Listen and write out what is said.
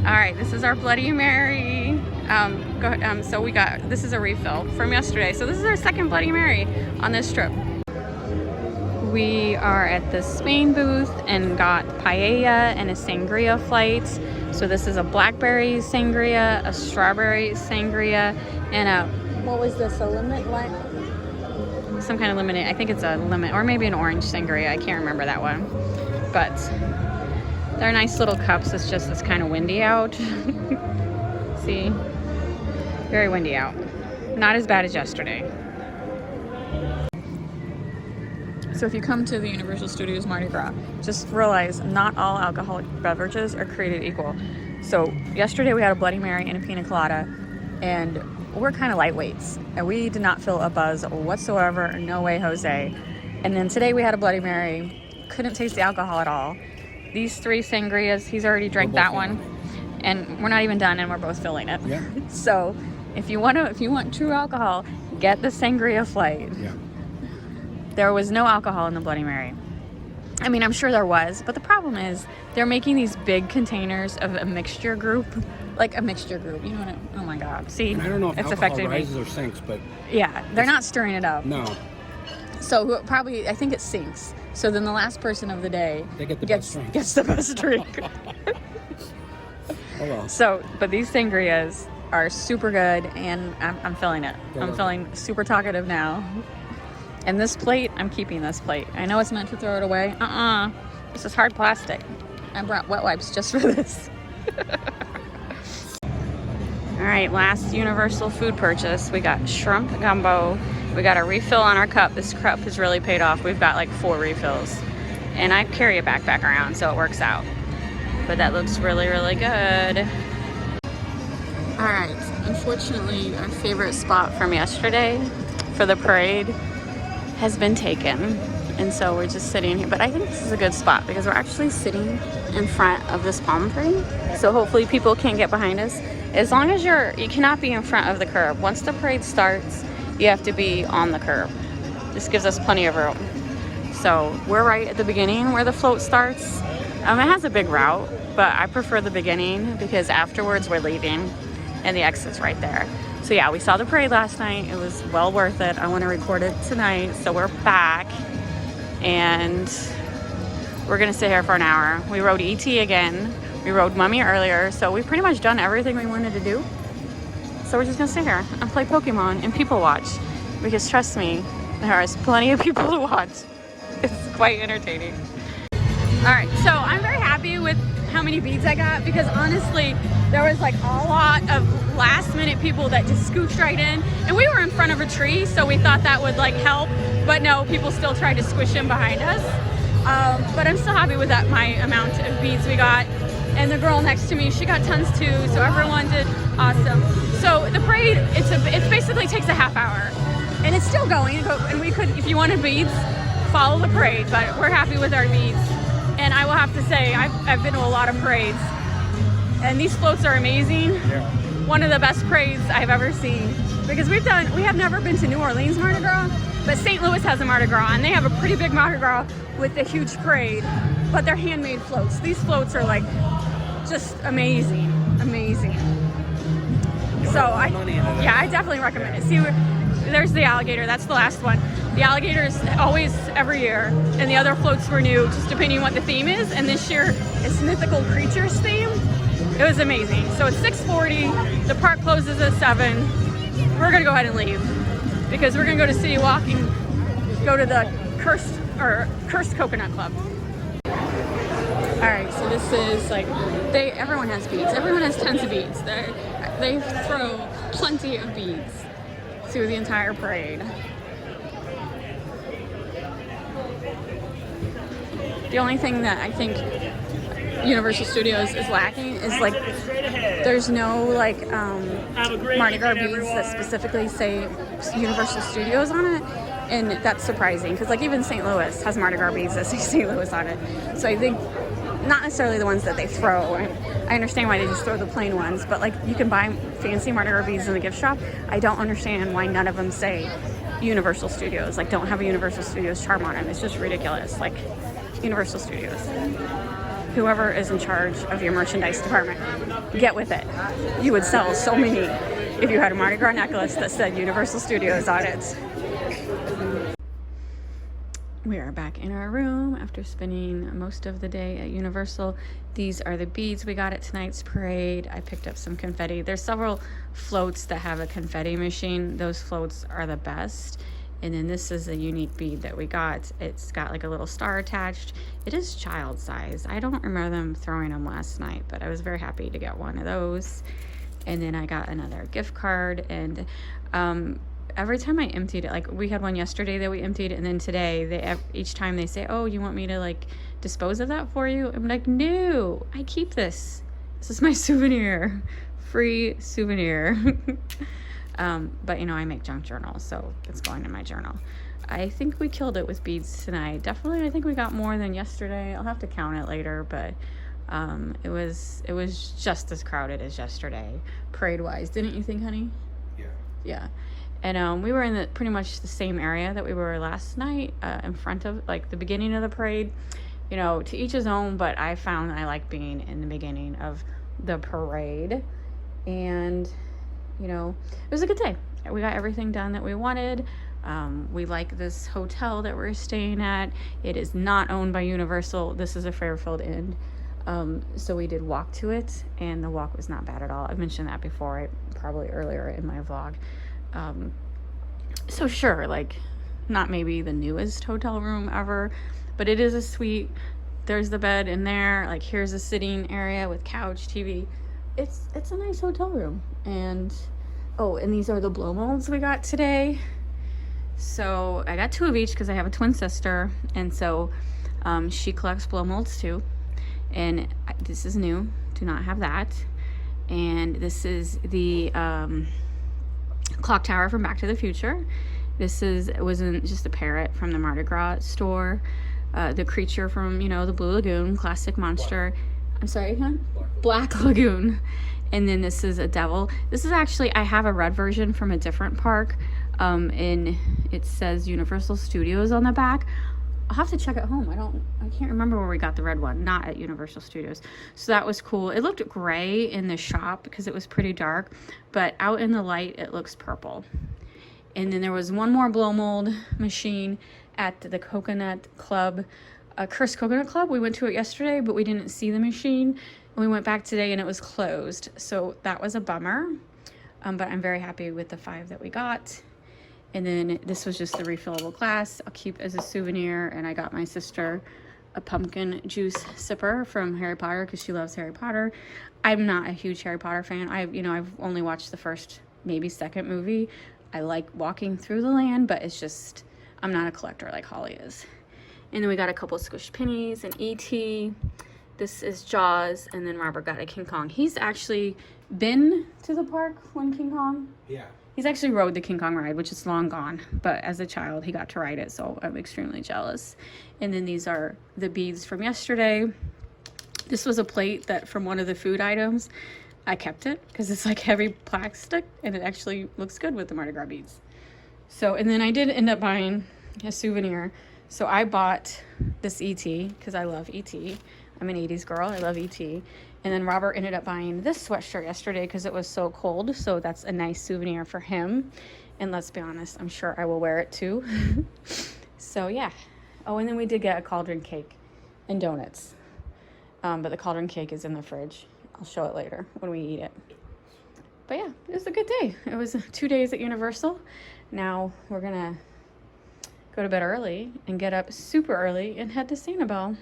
All right, this is our Bloody Mary. So we got, this is a refill from yesterday. So this is our second Bloody Mary on this trip. We are at the Spain booth and got paella and a sangria flight. So this is a blackberry sangria, a strawberry sangria, and a, what was this, a lemon, what? Some kind of lemonade. I think it's a lemon, or maybe an orange sangria. I can't remember that one. But they're nice little cups. It's just, it's kind of windy out. See? Very windy out. Not as bad as yesterday. So if you come to the Universal Studios Mardi Gras, just realize not all alcoholic beverages are created equal. So yesterday we had a Bloody Mary and a pina colada, and we're kind of lightweights, and we did not feel a buzz whatsoever. No way, Jose. And then today we had a Bloody Mary, couldn't taste the alcohol at all. These three sangrias, he's already drank that one, and we're not even done, and we're both filling it. Yeah. So if you want true alcohol, get the sangria flight. Yeah. There was no alcohol in the Bloody Mary. I mean, I'm sure there was, but the problem is they're making these big containers of a mixture group, like a mixture group. You know what? Oh my God! See, and I don't know if it's alcohol affected rises me. or sinks, but yeah, they're not stirring it up. No. So probably, I think it sinks. So then the last person of the day gets the best drink. Oh well. So, but these sangrias are super good, and I'm feeling it. I'm feeling super talkative now. And this plate, I'm keeping this plate. I know it's meant to throw it away. This is hard plastic. I brought wet wipes just for this. All right, last Universal food purchase. We got shrimp gumbo. We got a refill on our cup. This cup has really paid off. We've got like 4 refills. And I carry a backpack around, so it works out. But that looks really, really good. All right, unfortunately, our favorite spot from yesterday for the parade has been taken, and so we're just sitting here. But I think this is a good spot because we're actually sitting in front of this palm tree, so hopefully people can't get behind us. As long as you cannot be in front of the curb. Once the parade starts, you have to be on the curb. This gives us plenty of room. So we're right at the beginning where the float starts. It has a big route, but I prefer the beginning because afterwards we're leaving and the exit's right there. So yeah, we saw the parade last night. It was well worth it. I want to record it tonight. So we're back and we're going to sit here for an hour. We rode E.T. again. We rode Mummy earlier. So we've pretty much done everything we wanted to do. So we're just going to sit here and play Pokemon and people watch. Because trust me, there is plenty of people to watch. It's quite entertaining. All right, so I'm very happy with how many beads I got because honestly, there was like a lot of last minute people that just scooched right in, and we were in front of a tree, so we thought that would like help, but no, people still tried to squish in behind us. But I'm still happy with that, my amount of beads we got. And the girl next to me, she got tons too, so everyone did awesome. So the parade, it basically takes a half hour, and it's still going, and we could, if you wanted beads, follow the parade, but we're happy with our beads. And I will have to say, I've been to a lot of parades, and these floats are amazing. Yeah. One of the best parades I've ever seen. Because we have never been to New Orleans Mardi Gras, but St. Louis has a Mardi Gras, and they have a pretty big Mardi Gras with a huge parade, but they're handmade floats. These floats are like, just amazing, amazing. So I definitely recommend it. See, there's the alligator, that's the last one. The alligator is always every year, and the other floats were new, just depending on what the theme is. And this year, it's mythical creatures theme. It was amazing. So it's 6:40. The park closes at 7. We're gonna go ahead and leave because we're gonna go to City Walk and go to the Cursed Coconut Club. All right, so this is like everyone has beads. Everyone has tons of beads. They throw plenty of beads through the entire parade. The only thing that I think Universal Studios is lacking is like there's no like Mardi Gras beads that specifically say Universal Studios on it, and that's surprising because like even St. Louis has Mardi Gras beads that say St. Louis on it. So I think not necessarily the ones that they throw. I understand why they just throw the plain ones, but like you can buy fancy Mardi Gras beads in the gift shop. I don't understand why none of them say Universal Studios, like don't have a Universal Studios charm on them. It's just ridiculous. Like Universal Studios. whoever is in charge of your merchandise department, get with it. You would sell so many if you had a Mardi Gras necklace that said Universal Studios on it. We are back in our room after spending most of the day at Universal. These are the beads we got at tonight's parade. I picked up some confetti. There's several floats that have a confetti machine. Those floats are the best. And then this is a unique bead that we got. It's got like a little star attached. It is child size. I don't remember them throwing them last night, but I was very happy to get one of those. And then I got another gift card, and every time I emptied it, like we had one yesterday that we emptied, and then today each time they say, oh, you want me to like dispose of that for you? I'm like, no, I keep this. This is my souvenir, free souvenir. But you know, I make junk journals, so it's going in my journal. I think we killed it with beads tonight. Definitely, I think we got more than yesterday. I'll have to count it later, but it was just as crowded as yesterday, parade-wise. Didn't you think, honey? Yeah. And we were in pretty much the same area that we were last night, in front of like the beginning of the parade. You know, to each his own, but I found I like being in the beginning of the parade. And you know, it was a good day. We got everything done that we wanted. We like this hotel that we're staying at. It is not owned by Universal. This is a Fairfield Inn. So we did walk to it, and the walk was not bad at all. I mentioned that before, probably earlier in my vlog. So sure, like not maybe the newest hotel room ever, but it is a suite. There's the bed in there. Like here's a sitting area with couch, TV. It's a nice hotel room. And oh, and these are the blow molds we got today. So I got 2 of each because I have a twin sister, and so she collects blow molds too. And this is new, do not have that. And this is the clock tower from Back to the Future. This wasn't just a parrot from the Mardi Gras store. The creature from, you know, the Blue Lagoon, classic monster. I'm sorry, huh? Black Lagoon. And then this is a devil. This is actually, I have a red version from a different park. And it says Universal Studios on the back. I'll have to check at home. I can't remember where we got the red one. Not at Universal Studios. So that was cool. It looked gray in the shop because it was pretty dark, but out in the light it looks purple. And then there was one more blow mold machine at the Coconut Club, Cursed Coconut Club. We went to it yesterday, but we didn't see the machine. And we went back today and it was closed. So that was a bummer. But I'm very happy with the 5 that we got. And then this was just the refillable glass I'll keep as a souvenir. And I got my sister a pumpkin juice sipper from Harry Potter because she loves Harry Potter. I'm not a huge Harry Potter fan. I've only watched the first, maybe second movie. I like walking through the land, but it's just, I'm not a collector like Holly is. And then we got a couple of squished pennies and E.T. This is Jaws, and then Robert got a King Kong. He's actually been to the park when King Kong? Yeah. He's actually rode the King Kong ride, which is long gone. But as a child, he got to ride it, so I'm extremely jealous. And then these are the beads from yesterday. This was a plate that from one of the food items. I kept it because it's like heavy plastic, and it actually looks good with the Mardi Gras beads. So, and then I did end up buying a souvenir. So I bought this E.T. because I love E.T. I'm an 80s girl. I love E.T. And then Robert ended up buying this sweatshirt yesterday because it was so cold. So that's a nice souvenir for him. And let's be honest, I'm sure I will wear it too. So yeah. Oh, and then we did get a cauldron cake and donuts. But the cauldron cake is in the fridge. I'll show it later when we eat it. But yeah, it was a good day. It was 2 days at Universal. Now we're gonna go to bed early and get up super early and head to Sanibel.